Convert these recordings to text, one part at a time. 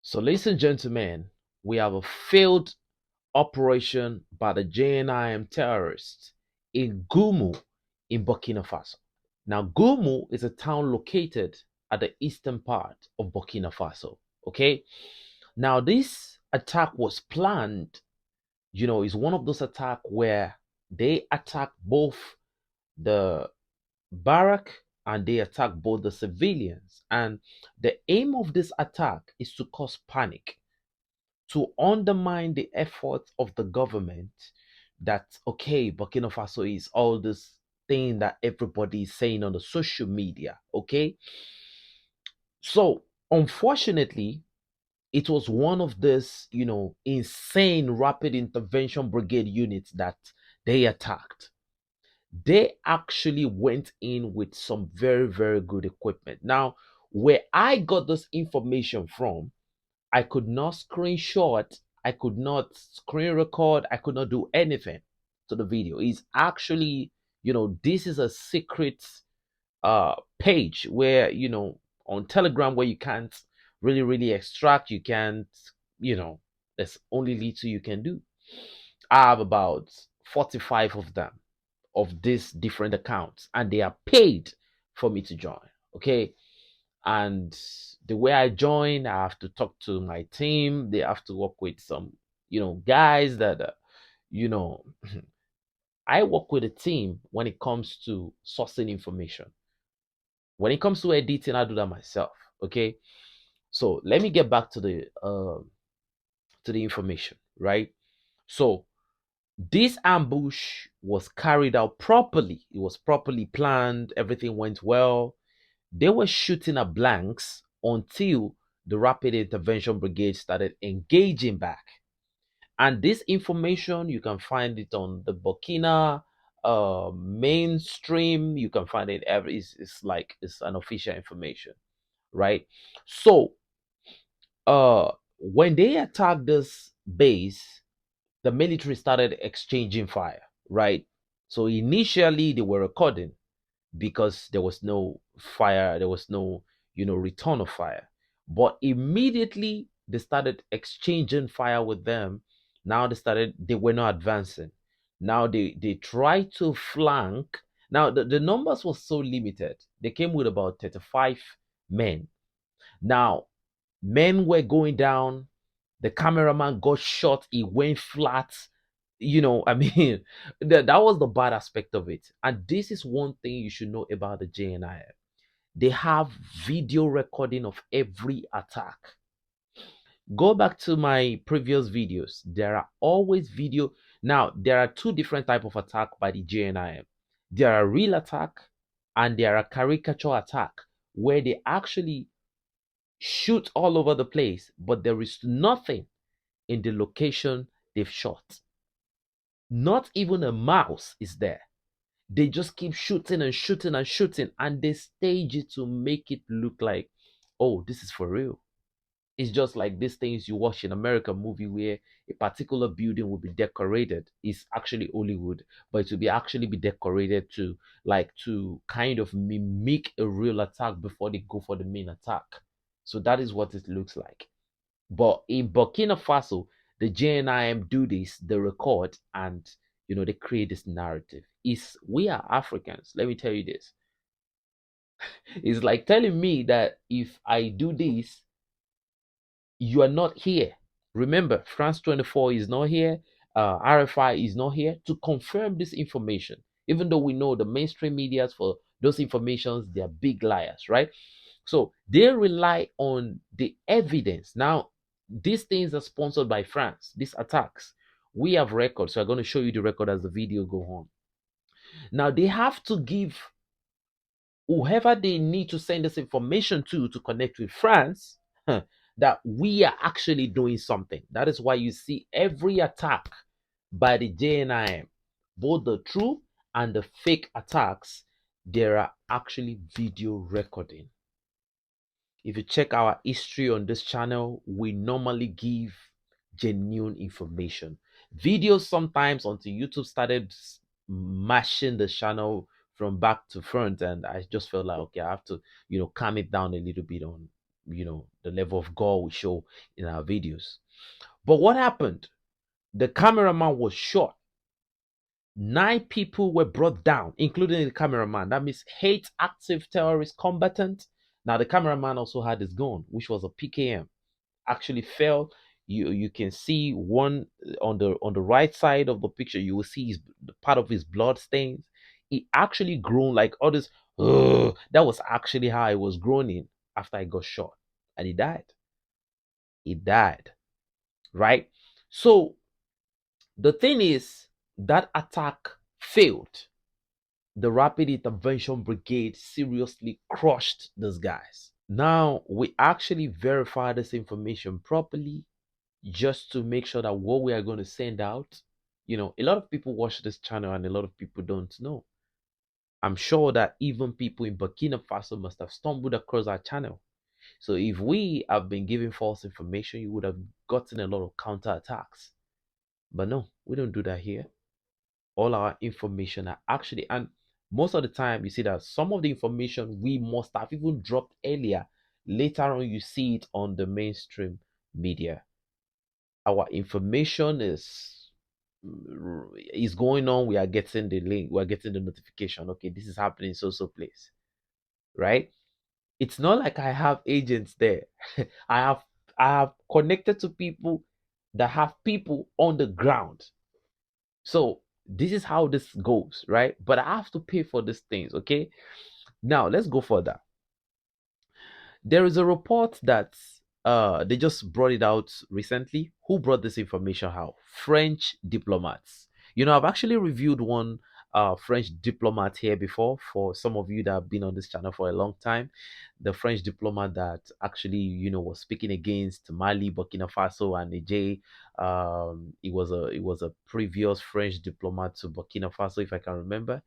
So, ladies and gentlemen, we have a failed operation by the JNIM terrorists in Goumou in Burkina Faso. Now, Goumou is a town located at the eastern part of Burkina Faso. Okay. Now, this attack was planned, is one of those attacks where they attack both the barrack and they attack both the civilians. And the aim of this attack is to cause panic, to undermine the efforts of the government that, okay, Burkina Faso is all this thing that everybody is saying on the social media. Okay. So, unfortunately, it was one of this, insane rapid intervention brigade units that they attacked. They actually went in with some very, very good equipment. Now, where I got this information from, I could not screenshot, I could not screen record, I could not do anything to the video. It's actually, this is a secret page where, on Telegram where you can't really extract, you can't, there's only little you can do. I have about 45 of them, of these different accounts, and they are paid for me to join. Okay. And the way I join, I have to talk to my team. They have to work with some, guys that, you know, I work with a team when it comes to sourcing information. When it comes to editing, I do that myself. Okay. So let me get back to the information, right? So this ambush was carried out properly. It was properly planned. Everything went well. They were shooting at blanks until the Rapid Intervention Brigade started engaging back. And this information, you can find it on the Burkina mainstream. You can find it every, it's like it's an official information, right? So, when they attacked this base, the military started exchanging fire, right? So initially they were recording because there was no fire, there was no, return of fire. But immediately they started exchanging fire with them. Now they were not advancing. Now they tried to flank. Now the numbers were so limited. They came with about 35 men. Now, men were going down. The cameraman got shot. He went flat. I mean, that was the bad aspect of it. And this is one thing you should know about the JNIM. They have video recording of every attack. Go back to my previous videos. There are always video. Now, there are two different type of attack by the JNIM. There are real attack and there are caricature attack where they actually shoot all over the place, but there is nothing in the location they've shot. Not even a mouse is there. They just keep shooting and shooting and shooting, and they stage it to make it look like, oh, this is for real. It's just like these things you watch in American movie where a particular building will be decorated. It's actually Hollywood, but it will be actually be decorated to kind of mimic a real attack before they go for the main attack. So that is what it looks like. But in Burkina Faso, the JNIM do this, they record, and they create this narrative. We are Africans. Let me tell you this. It's like telling me that if I do this, you are not here. Remember, France 24 is not here. RFI is not here to confirm this information. Even though we know the mainstream medias for those informations, they are big liars, right? So they rely on the evidence. Now, these things are sponsored by France, these attacks. We have records, so I'm going to show you the record as the video go on. Now, they have to give whoever they need to send this information to connect with France, that we are actually doing something. That is why you see every attack by the JNIM, both the true and the fake attacks, there are actually video recording. If you check our history on this channel, we normally give genuine information. Videos sometimes until YouTube started mashing the channel from back to front, and I just felt like, okay, I have to, calm it down a little bit on the level of gore we show in our videos. But what happened? The cameraman was shot. 9 people were brought down, including the cameraman. That means 8 active terrorist combatants. Now the cameraman also had his gun, which was a PKM. Actually fell. You can see one on the right side of the picture. You will see the part of his blood stains. He actually groaned like others. That was actually how I was groaning after I got shot, and he died. He died, right? So the thing is, that attack failed. The Rapid Intervention Brigade seriously crushed these guys. Now, we actually verify this information properly just to make sure that what we are going to send out, a lot of people watch this channel and a lot of people don't know. I'm sure that even people in Burkina Faso must have stumbled across our channel. So if we have been giving false information, you would have gotten a lot of counterattacks. But no, we don't do that here. All our information are actually, and most of the time you see that some of the information we must have even dropped earlier. Later on, you see it on the mainstream media. Our information is going on. We are getting the link, we are getting the notification. Okay, this is happening so place, right? It's not like I have agents there. I have connected to people that have people on the ground. So this is how this goes, right? But I have to pay for these things. Okay, now let's go further. There is a report that they just brought it out recently. Who brought this information out? French diplomats. I've actually reviewed one French diplomat here before. For some of you that have been on this channel for a long time, the French diplomat that actually was speaking against Mali, Burkina Faso, and Niger. It was a previous French diplomat to Burkina Faso, if I can remember.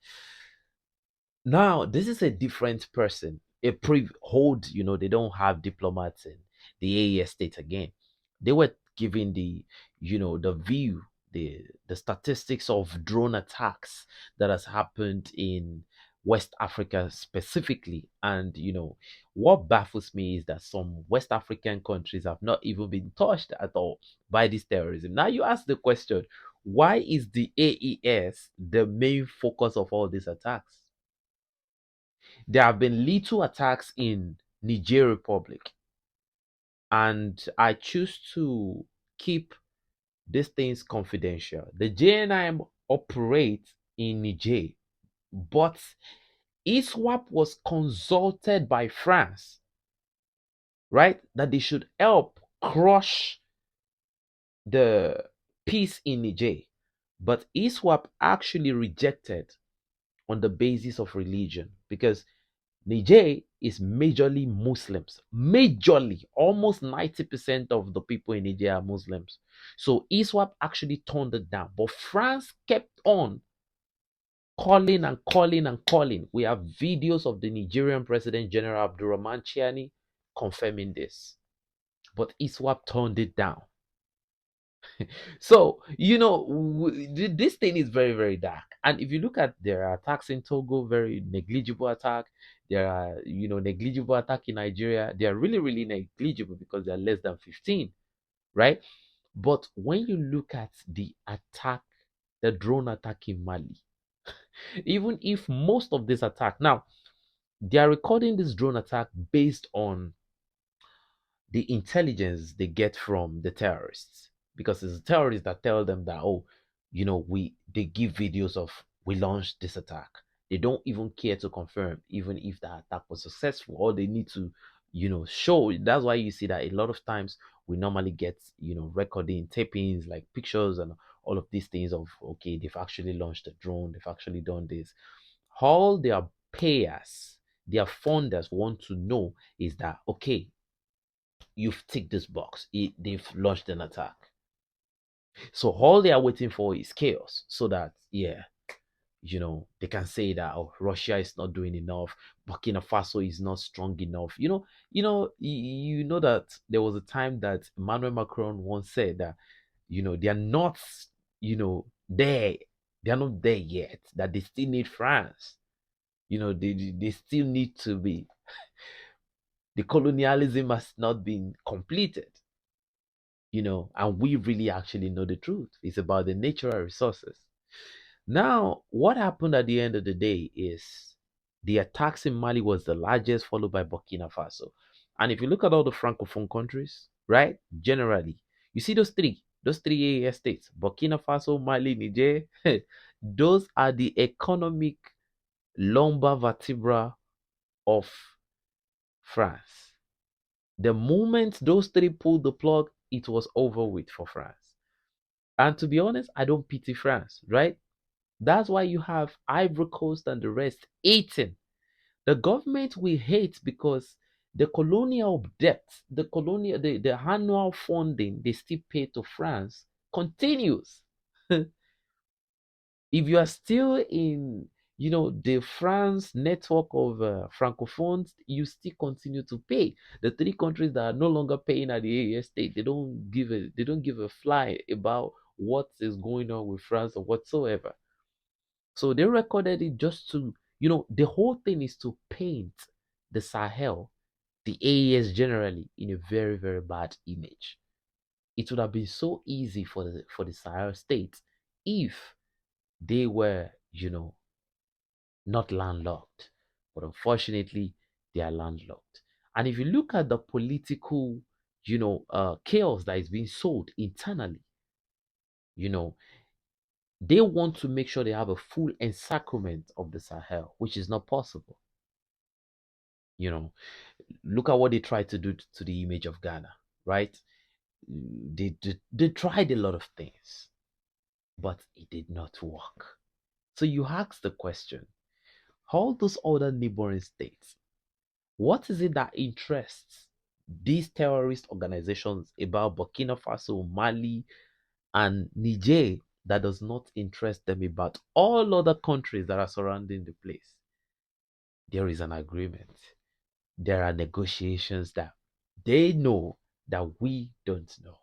Now, this is a different person. A hold, they don't have diplomats in the AES state again. They were giving the view, the statistics of drone attacks that has happened in West Africa specifically. And what baffles me is that some West African countries have not even been touched at all by this terrorism. Now you ask the question, why is the AES the main focus of all these attacks? There have been little attacks in Niger Republic, and I choose to keep these things confidential. The JNIM operates in Niger, but ISWAP was consulted by France, right? That they should help crush the peace in Niger. But ISWAP actually rejected on the basis of religion, because Niger is majorly Muslims. Majorly, almost 90% of the people in Niger are Muslims. So ISWAP actually turned it down. But France kept on calling and calling and calling. We have videos of the Nigerian President General Abdurrahman Chiani confirming this. But ISWAP turned it down. So, this thing is very, very dark. And if you look at their attacks in Togo, very negligible attack. There are, negligible attack in Nigeria. They are really, really negligible because they are less than 15, right? But when you look at the attack, the drone attack in Mali, even if most of this attack, now, they are recording this drone attack based on the intelligence they get from the terrorists, because it's the terrorists that tell them that, oh, they give videos of, we launched this attack. They don't even care to confirm even if the attack was successful. All they need to show. That's why you see that a lot of times we normally get recording tapings, like pictures and all of these things of, okay, they've actually launched a drone, they've actually done this. All their payers, their funders want to know is that, okay, you've ticked this box. They've launched an attack. So all they are waiting for is chaos, so that, yeah, they can say that, oh, Russia is not doing enough, Burkina Faso is not strong enough. That there was a time that Emmanuel Macron once said that, they are not, there. They are not there yet. That they still need France. They still need to be. The colonialism has not been completed, and we really actually know the truth. It's about the natural resources. Now, what happened at the end of the day is the attacks in Mali was the largest, followed by Burkina Faso. And if you look at all the francophone countries, right, generally, you see those three AES states, Burkina Faso, Mali, Niger, those are the economic lumbar vertebra of France. The moment those three pulled the plug, it was over with for France. And to be honest, I don't pity France, right? That's why you have Ivory Coast and the rest eating. The government we hate because the colonial debt, the annual funding they still pay to France continues. If you are still in, the France network of francophones, you still continue to pay. The three countries that are no longer paying at the AES state, they don't give a fly about what is going on with France or whatsoever. So they recorded it just to, the whole thing is to paint the Sahel, the AES generally, in a very, very bad image. It would have been so easy for the Sahel states if they were, not landlocked. But unfortunately, they are landlocked. And if you look at the political, chaos that is being sold internally, you know, they want to make sure they have a full encirclement of the Sahel, which is not possible. You know, look at what they tried to do to the image of Ghana, right? They tried a lot of things, but it did not work. So you ask the question, all those other neighboring states, what is it that interests these terrorist organizations about Burkina Faso, Mali, and Niger that does not interest them about all other countries that are surrounding the place? There is an agreement. There are negotiations that they know that we don't know.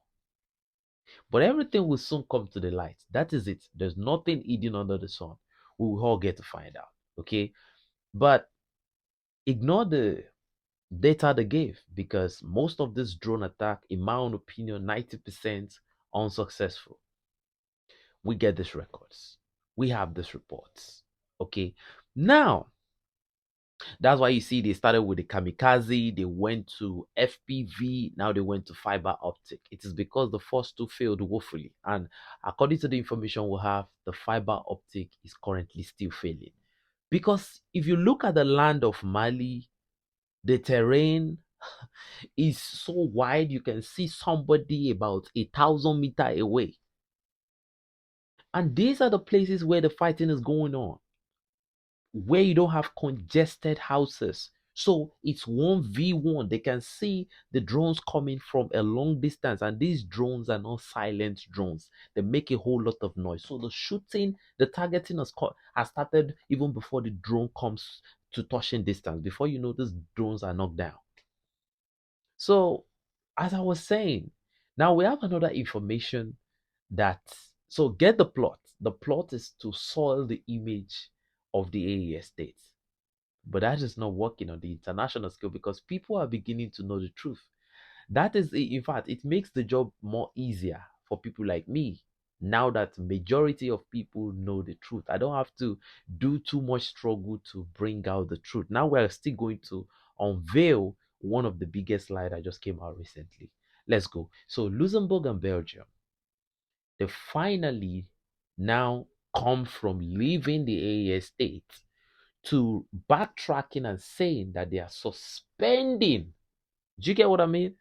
But everything will soon come to the light. That is it. There's nothing hidden under the sun. We will all get to find out. Okay. But ignore the data they gave because most of this drone attack, in my own opinion, 90% unsuccessful. We get these records. We have these reports. Okay. Now, that's why you see they started with the kamikaze, they went to FPV, now they went to fiber optic. It is because the first two failed woefully. And according to the information we have, the fiber optic is currently still failing. Because if you look at the land of Mali, the terrain is so wide you can see somebody about 1,000 meters away. And these are the places where the fighting is going on, where you don't have congested houses. So it's 1v1. They can see the drones coming from a long distance, and these drones are not silent drones. They make a whole lot of noise. So the shooting, the targeting has started even before the drone comes to touching distance. Before you know, these drones are knocked down. So, as I was saying, now we have another information that, so get the plot. The plot is to soil the image of the AES states. But that is not working on the international scale because people are beginning to know the truth. That is, in fact, it makes the job more easier for people like me. Now that majority of people know the truth, I don't have to do too much struggle to bring out the truth. Now we're still going to unveil one of the biggest lies that just came out recently. Let's go. So Luxembourg and Belgium, they finally now come from leaving the AES state to backtracking and saying that they are suspending. Do you get what I mean?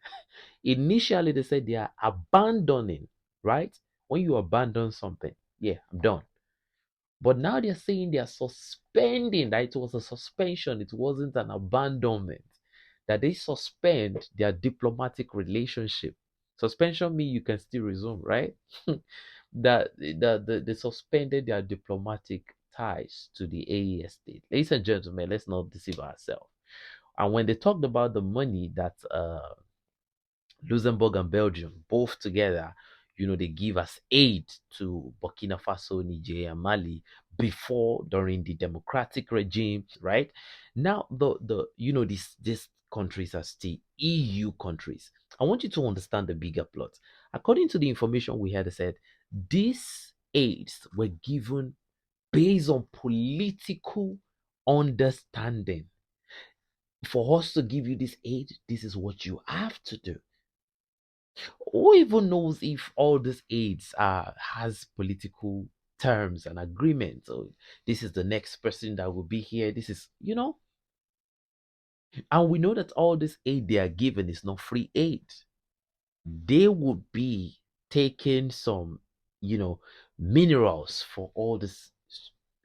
Initially, they said they are abandoning, right? When you abandon something, yeah, I'm done. But now they're saying they are suspending, that it was a suspension, it wasn't an abandonment. That they suspend their diplomatic relationship. Suspension means you can still resume, right? that they suspended their diplomatic ties to the AES state. Ladies and gentlemen, let's not deceive ourselves. And when they talked about the money that Luxembourg and Belgium, both together, they give us aid to Burkina Faso, Niger, and Mali before, during the democratic regime, right? Now, this countries are still EU countries. I want you to understand the bigger plot. According to the information we had, said these aids were given based on political understanding. For us to give you this aid, this is what you have to do. Who even knows if all these aids has political terms and agreements? Or this is the next person that will be here. This is, and we know that all this aid they are given is not free aid. They would be taking some, you know, minerals for all this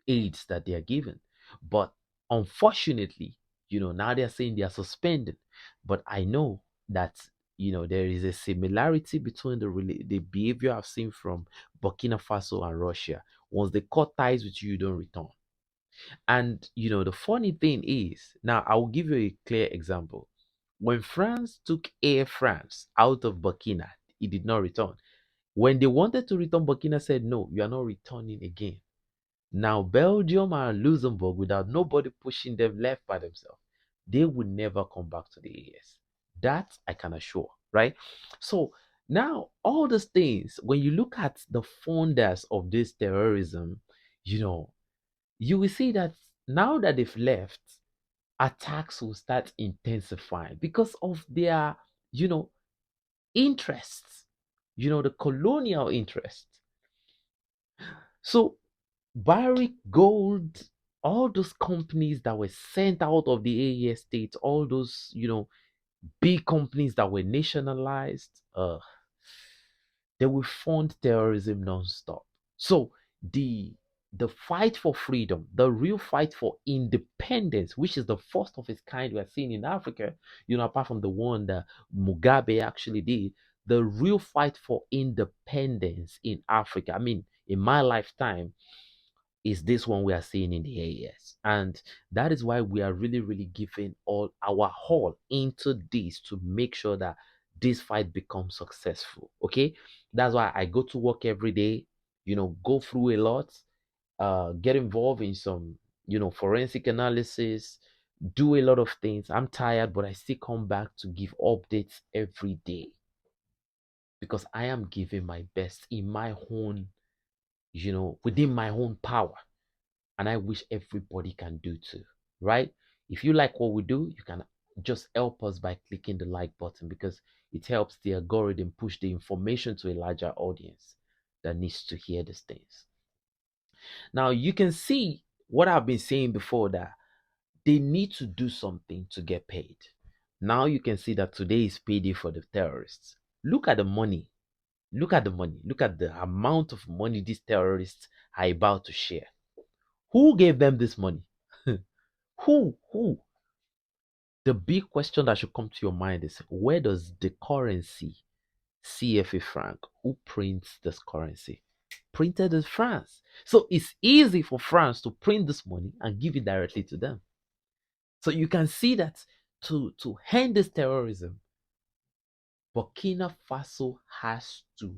aids that they are given. But unfortunately, now they are saying they are suspended. But I know that, there is a similarity between the behavior I've seen from Burkina Faso and Russia. Once they cut ties with you, you don't return. And the funny thing is, now I will give you a clear example. When France took Air France out of Burkina, it did not return. When they wanted to return, Burkina said, no, you are not returning again. Now, Belgium and Luxembourg, without nobody pushing them left by themselves, they would never come back to the AS. That I can assure, right? So now, all these things, when you look at the founders of this terrorism, you know, you will see that now that they've left, attacks will start intensifying because of their, you know, interests, the colonial interests. So Barrick Gold, all those companies that were sent out of the AES state, all those, big companies that were nationalized, they will fund terrorism non-stop. So the the fight for freedom, the real fight for independence, which is the first of its kind we are seeing in Africa, apart from the one that Mugabe actually did, the real fight for independence in Africa. I mean, in my lifetime, is this one we are seeing in the AES. And that is why we are really, really giving all our all into this to make sure that this fight becomes successful. Okay. That's why I go to work every day, go through a lot, get involved in some, forensic analysis, do a lot of things. I'm tired, but I still come back to give updates every day because I am giving my best in my own, within my own power. And I wish everybody can do too, right? If you like what we do, you can just help us by clicking the like button because it helps the algorithm push the information to a larger audience that needs to hear these things. Now, you can see what I've been saying before, that they need to do something to get paid. Now you can see that today is payday for the terrorists. Look at the money. Look at the money. Look at the amount of money these terrorists are about to share. Who gave them this money? Who? Who? The big question that should come to your mind is, where does the currency CFA franc, who prints this currency? Printed in France. So it's easy for France to print this money and give it directly to them. So you can see that to end this terrorism, Burkina Faso has to,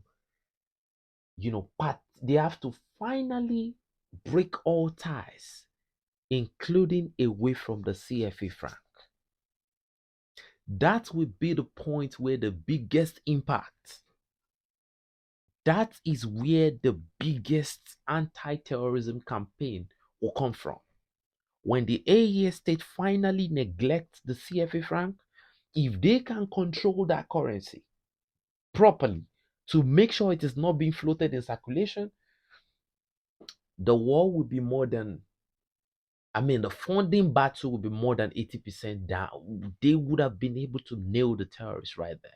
they have to finally break all ties, including away from the CFA franc. That will be the point where the biggest impact, that is where the biggest anti-terrorism campaign will come from. When the AES state finally neglects the CFA franc, if they can control that currency properly to make sure it is not being floated in circulation, the war will be more than, the funding battle will be more than 80% down. They would have been able to nail the terrorists right there.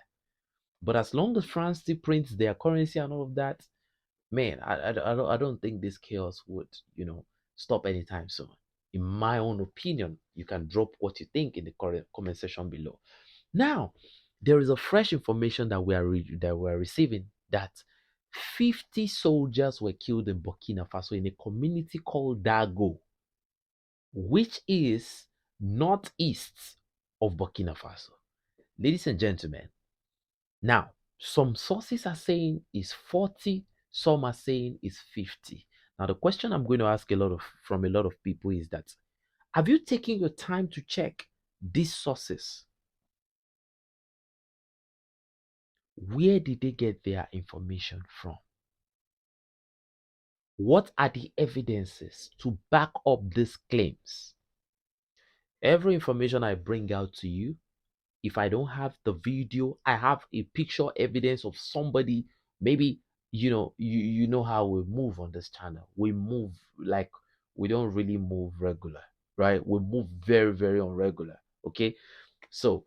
But as long as France still prints their currency and all of that, man, I don't think this chaos would, stop anytime soon. In my own opinion, you can drop what you think in the comment section below. Now, there is a fresh information that we're receiving that 50 soldiers were killed in Burkina Faso in a community called Dago, which is northeast of Burkina Faso. Ladies and gentlemen, now some sources are saying is 40, some are saying is 50. Now the question I'm going to ask from a lot of people is that, have you taken your time to check these sources? Where did they get their information from? What are the evidences to back up these claims? Every information I bring out to you, if I don't have the video, I have a picture evidence of somebody. Maybe you know how we move on this channel. We move like we don't really move regular, right? We move very, very irregular. Okay. So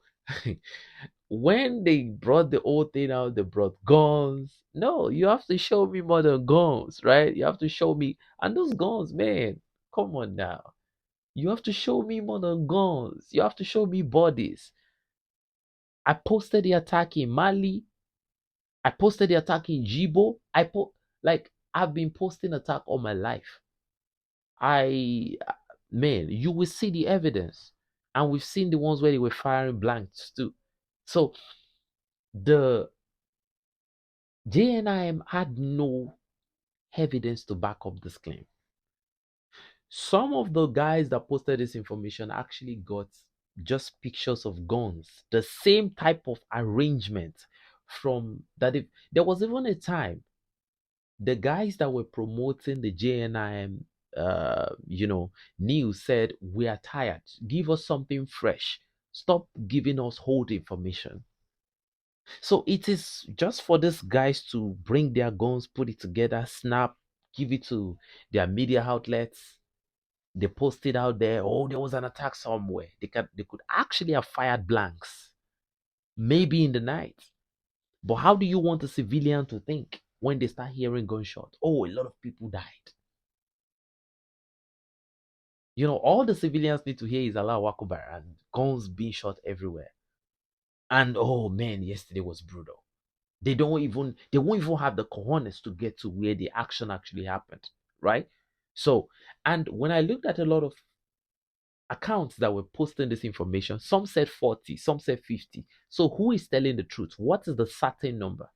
when they brought the old thing out, they brought guns. No, you have to show me more than guns, right? You have to show me, and those guns, man, come on now. You have to show me more than guns. You have to show me bodies. I posted the attack in Mali. I posted the attack in Jibo. Like I've been posting attack all my life. I Man, you will see the evidence, and we've seen the ones where they were firing blanks too. So the JNIM had no evidence to back up this claim. Some of the guys that posted this information actually got just pictures of guns, the same type of arrangement from that. If there was even a time, the guys that were promoting the JNIM, news said, "We are tired. Give us something fresh. Stop giving us old information." So it is just for these guys to bring their guns, put it together, snap, give it to their media outlets. They post it out there. Oh, there was an attack somewhere. They could actually have fired blanks, maybe in the night. But how do you want a civilian to think when they start hearing gunshots? Oh, a lot of people died. All the civilians need to hear is Allah Akbar and guns being shot everywhere. And oh man, yesterday was brutal. They won't even have the cojones to get to where the action actually happened, right? So, and when I looked at a lot of accounts that were posting this information, some said 40, some said 50. So who is telling the truth? What is the certain number?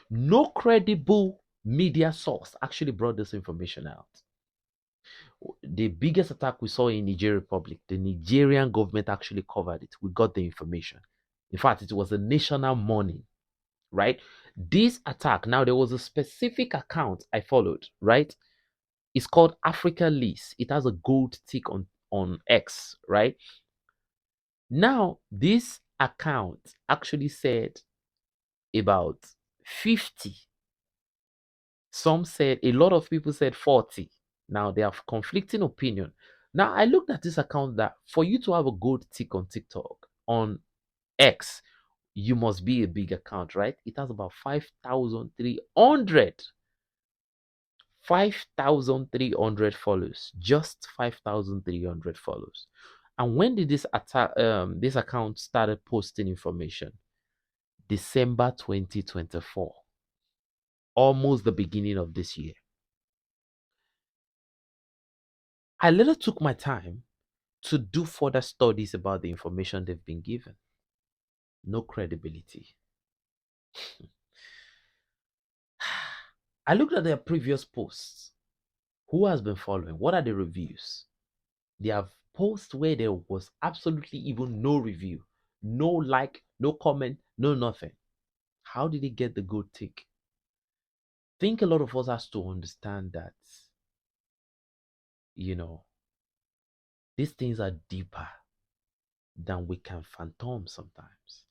No credible media source actually brought this information out. The biggest attack we saw in Niger Republic, the Nigerian government actually covered it. We got the information. In fact, it was a national mourning, right? This attack, now there was a specific account I followed, right? It's called Africa List. It has a gold tick on X, right? Now, this account actually said about 50. Some said, a lot of people said 40. Now, they have conflicting opinion. Now, I looked at this account that for you to have a gold tick on TikTok, on X, you must be a big account, right? It has about 5,300. 5,300 follows. Just 5,300 follows. And when did this account started posting information? December 2024, almost the beginning of this year. I later took my time to do further studies about the information they've been given. No credibility. I looked at their previous posts. Who has been following? What are the reviews? They have posts where there was absolutely even no review, no like, no comment, no nothing. How did they get the good tick? I think a lot of us has to understand that, these things are deeper than we can fathom sometimes.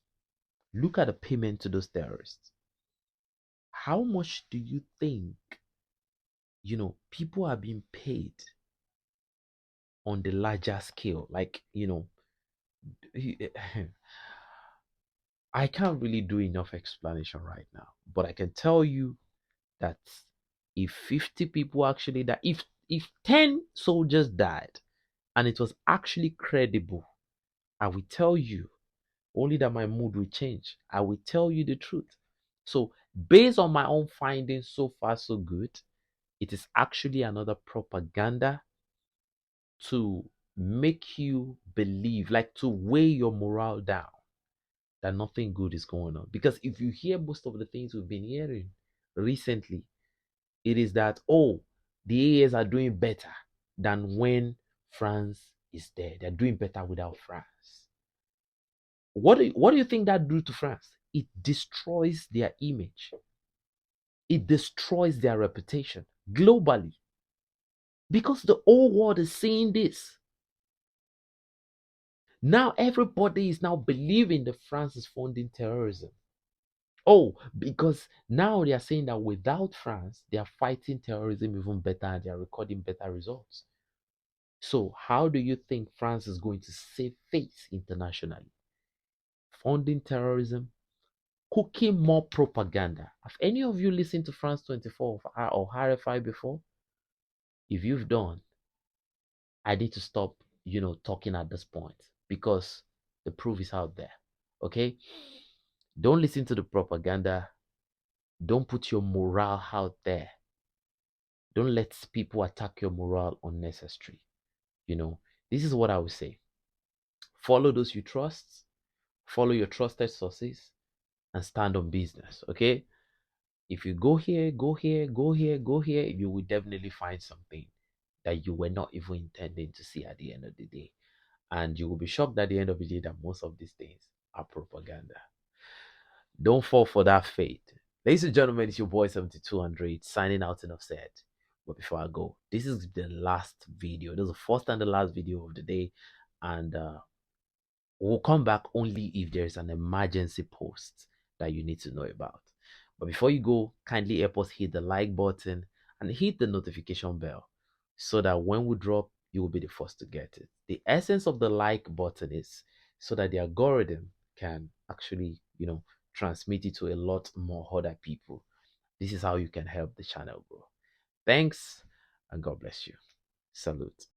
Look at the payment to those terrorists. How much do you think, people are being paid on the larger scale? Like, I can't really do enough explanation right now, but I can tell you that if 50 people actually died, if 10 soldiers died, and it was actually credible, I will tell you, only that my mood will change. I will tell you the truth. So, based on my own findings, so far so good, it is actually another propaganda to make you believe, like to weigh your morale down, that nothing good is going on. Because if you hear most of the things we've been hearing recently, it is that, oh, the AAs are doing better than when France is there. They're doing better without France. What do you think that do to France? it destroys their image. It destroys their reputation globally because the whole world is seeing this. Now everybody is now believing that France is funding terrorism. Oh, because now they are saying that without France, they are fighting terrorism even better and they are recording better results. So, how do you think France is going to save face internationally? Funding terrorism, cooking more propaganda. Have any of you listened to France 24 or RFI before? If you've done, I need to stop, talking at this point because the proof is out there. Okay? Don't listen to the propaganda. Don't put your morale out there. Don't let people attack your morale unnecessary. This is what I would say. Follow those you trust, follow your trusted sources, and stand on business. Okay? If you go here, go here, go here, go here, you will definitely find something that you were not even intending to see at the end of the day. And you will be shocked at the end of the day that most of these things are propaganda. Don't fall for that fate. Ladies and gentlemen, it's your boy 7200 signing out, enough said. But before I go, this is the last video. This is the first and the last video of the day. And we'll come back only if there's an emergency post that you need to know about. But before you go, kindly help us hit the like button and hit the notification bell so that when we drop, you will be the first to get it. The essence of the like button is so that the algorithm can actually, transmit it to a lot more other people. This is how you can help the channel grow. Thanks and God bless you. Salute.